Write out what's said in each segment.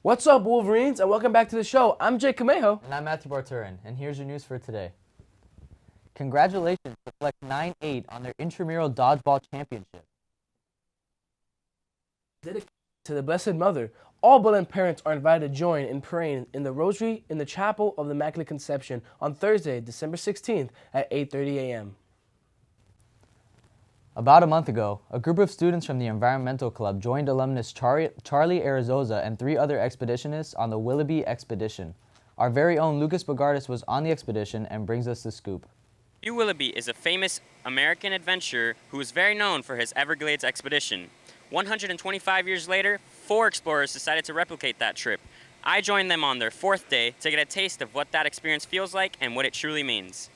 What's up, Wolverines, and welcome back to the show. I'm Jake Camejo. And I'm Matthew Barturin, and here's your news for today. Congratulations to Flex 9-8 on their intramural dodgeball championship. Dedicated to the Blessed Mother, all Belen parents are invited to join in praying in the Rosary in the Chapel of the Immaculate Conception on Thursday, December 16th at 8:30 a.m. About a month ago, a group of students from the Environmental Club joined alumnus Charlie Arizosa and 3 other expeditionists on the Willoughby expedition. Our very own Lucas Bogardis was on the expedition and brings us the scoop. Hugh Willoughby is a famous American adventurer who is very known for his Everglades expedition. 125 years later, 4 explorers decided to replicate that trip. I joined them on their 4th day to get a taste of what that experience feels like and what it truly means.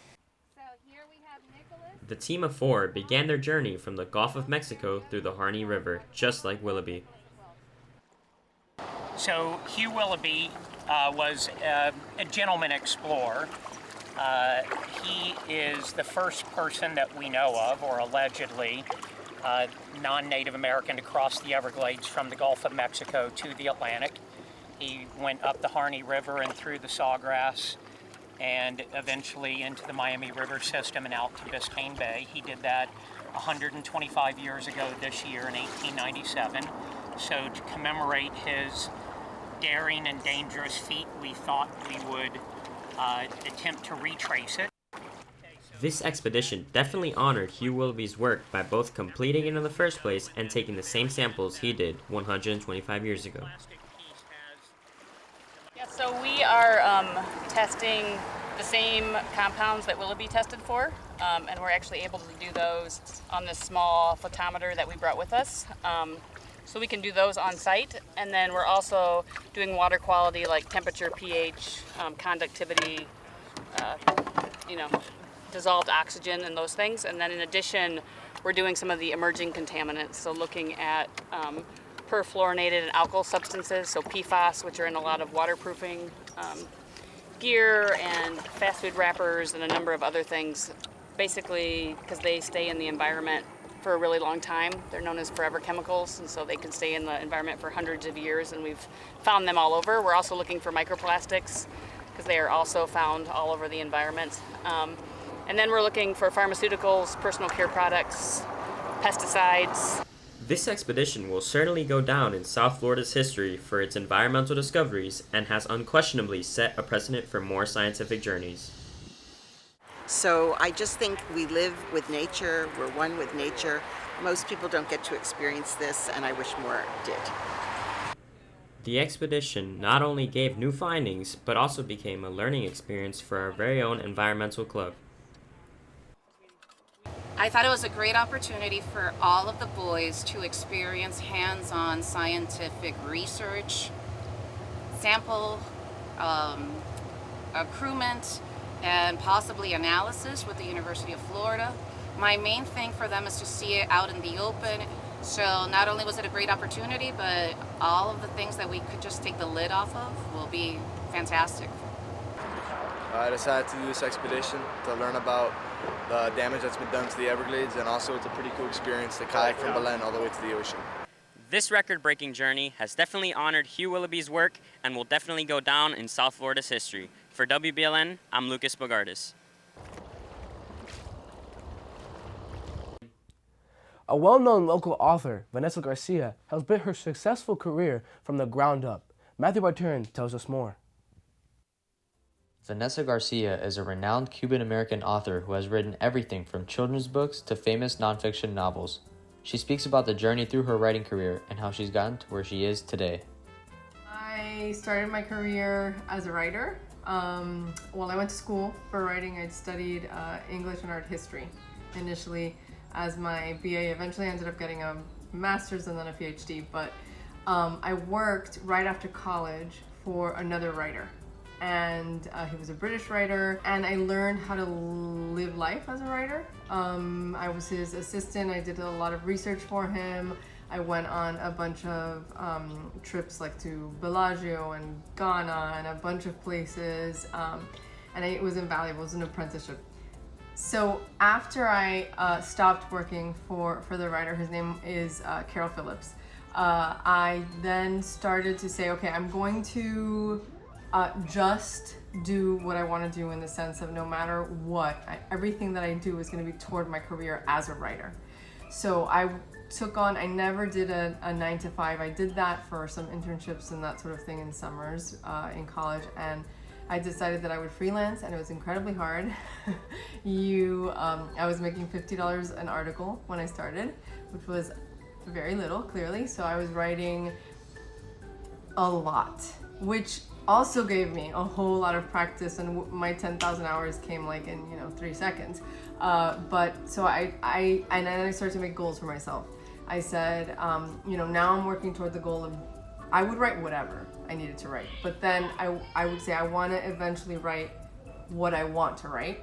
The team of 4 began their journey from the Gulf of Mexico through the Harney River, just like Willoughby. So Hugh Willoughby was a gentleman explorer. He is the first person that we know of, or allegedly, non-Native American to cross the Everglades from the Gulf of Mexico to the Atlantic. He went up the Harney River and through the Sawgrass and eventually into the Miami River system and out to Biscayne Bay. He did that 125 years ago this year in 1897. So to commemorate his daring and dangerous feat, we thought we would attempt to retrace it. This expedition definitely honored Hugh Willoughby's work by both completing it in the first place and taking the same samples he did 125 years ago. Yeah, so we are testing the same compounds that Willoughby tested for, and we're actually able to do those on this small photometer that we brought with us. So we can do those on site, and then we're also doing water quality like temperature, pH, conductivity, dissolved oxygen and those things. And then in addition, we're doing some of the emerging contaminants, so looking at perfluorinated and alkyl substances, so PFAS, which are in a lot of waterproofing gear and fast food wrappers and a number of other things, basically because they stay in the environment for a really long time. They're known as forever chemicals, and so they can stay in the environment for hundreds of years, and we've found them all over. We're also looking for microplastics because they are also found all over the environment. And then we're looking for pharmaceuticals, personal care products, pesticides. This expedition will certainly go down in South Florida's history for its environmental discoveries and has unquestionably set a precedent for more scientific journeys. So I just think we live with nature, we're one with nature. Most people don't get to experience this, and I wish more did. The expedition not only gave new findings, but also became a learning experience for our very own environmental club. I thought it was a great opportunity for all of the boys to experience hands-on scientific research, sample accruement, and possibly analysis with the University of Florida. My main thing for them is to see it out in the open. So not only was it a great opportunity, but all of the things that we could just take the lid off of will be fantastic. I decided to do this expedition to learn about the damage that's been done to the Everglades, and also it's a pretty cool experience to kayak from Belen all the way to the ocean. This record-breaking journey has definitely honored Hugh Willoughby's work and will definitely go down in South Florida's history. For WBLN, I'm Lucas Bogardis. A well-known local author, Vanessa Garcia, has built her successful career from the ground up. Matthew Barturin tells us more. Vanessa Garcia is a renowned Cuban-American author who has written everything from children's books to famous nonfiction novels. She speaks about the journey through her writing career and how she's gotten to where she is today. I started my career as a writer. While I went to school for writing, I'd studied English and art history initially as my BA. Eventually ended up getting a master's and then a PhD, but I worked right after college for another writer. And he was a British writer, and I learned how to live life as a writer. I was his assistant. I did a lot of research for him. I went on a bunch of trips like to Bellagio and Ghana and a bunch of places, and it was invaluable. It was an apprenticeship. So after I stopped working for the writer, his name is Carol Phillips, I then started to say, okay, I'm going to just do what I want to do in the sense of no matter what, everything that I do is going to be toward my career as a writer. So I took on, I never did a 9 to 5. I did that for some internships and that sort of thing in summers in college, and I decided that I would freelance, and it was incredibly hard. I was making $50 an article when I started, which was very little, clearly. So I was writing a lot, which also gave me a whole lot of practice, and my 10,000 hours came like in 3 seconds. But so and then I started to make goals for myself. I said, now I'm working toward the goal of, I would write whatever I needed to write, but then I would say I want to eventually write what I want to write.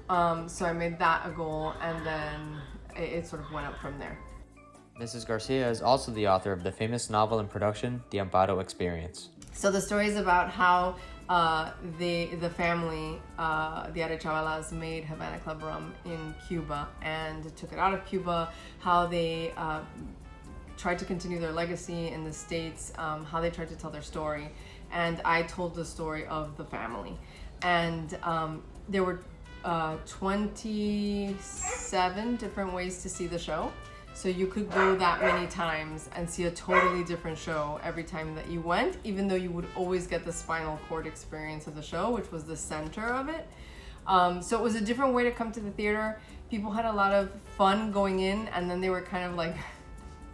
So I made that a goal, and then it sort of went up from there. Mrs. Garcia is also the author of the famous novel in production, The Amparo Experience. So the story is about how the family, the Arechavalas, made Havana Club rum in Cuba and took it out of Cuba, how they tried to continue their legacy in the States, how they tried to tell their story. And I told the story of the family. And there were 27 different ways to see the show. So you could go that many times and see a totally different show every time that you went, even though you would always get the spinal cord experience of the show, which was the center of it. So it was a different way to come to the theater. People had a lot of fun going in, and then they were kind of like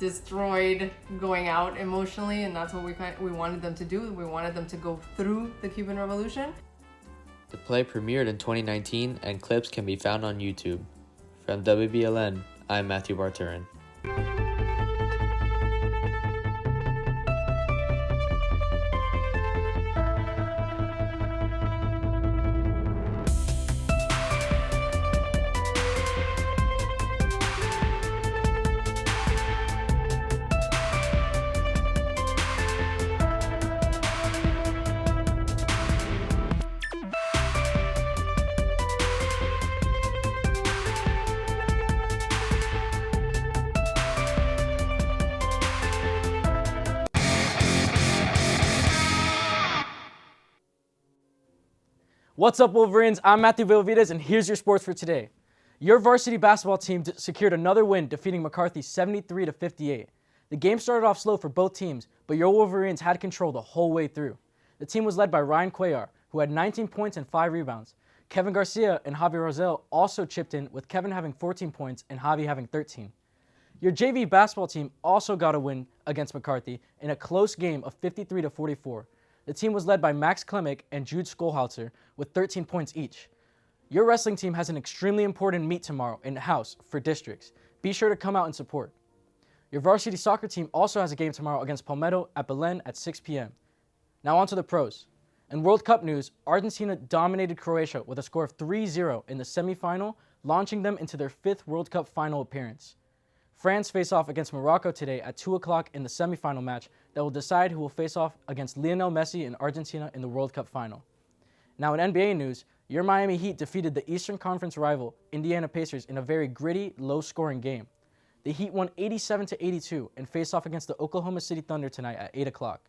destroyed going out emotionally, and that's what we wanted them to do. We wanted them to go through the Cuban Revolution. The play premiered in 2019, and clips can be found on YouTube. From WBLN, I'm Matthew Barturin. What's up, Wolverines? I'm Matthew Villalvides, and here's your sports for today. Your varsity basketball team secured another win, defeating McCarthy 73-58. The game started off slow for both teams, but your Wolverines had control the whole way through. The team was led by Ryan Cuellar, who had 19 points and 5 rebounds. Kevin Garcia and Javi Rosell also chipped in, with Kevin having 14 points and Javi having 13. Your JV basketball team also got a win against McCarthy in a close game of 53-44. The team was led by Max Klemick and Jude Skolhauser with 13 points each. Your wrestling team has an extremely important meet tomorrow in-house for districts. Be sure to come out and support. Your varsity soccer team also has a game tomorrow against Palmetto at Belen at 6 p.m. Now on to the pros. In World Cup news, Argentina dominated Croatia with a score of 3-0 in the semifinal, launching them into their 5th World Cup final appearance. France face off against Morocco today at 2 o'clock in the semifinal match that will decide who will face off against Lionel Messi and Argentina in the World Cup final. Now in NBA news, your Miami Heat defeated the Eastern Conference rival Indiana Pacers in a very gritty, low-scoring game. The Heat won 87-82 and face off against the Oklahoma City Thunder tonight at 8 o'clock.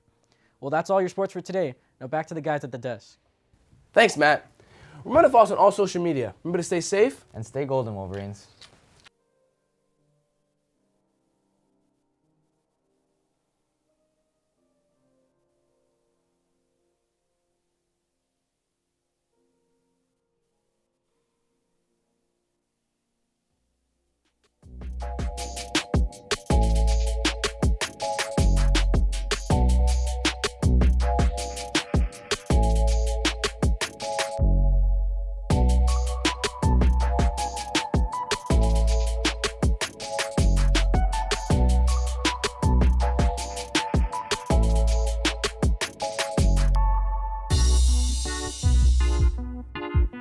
Well, that's all your sports for today. Now back to the guys at the desk. Thanks, Matt. Remember to follow us on all social media. Remember to stay safe And stay golden, Wolverines.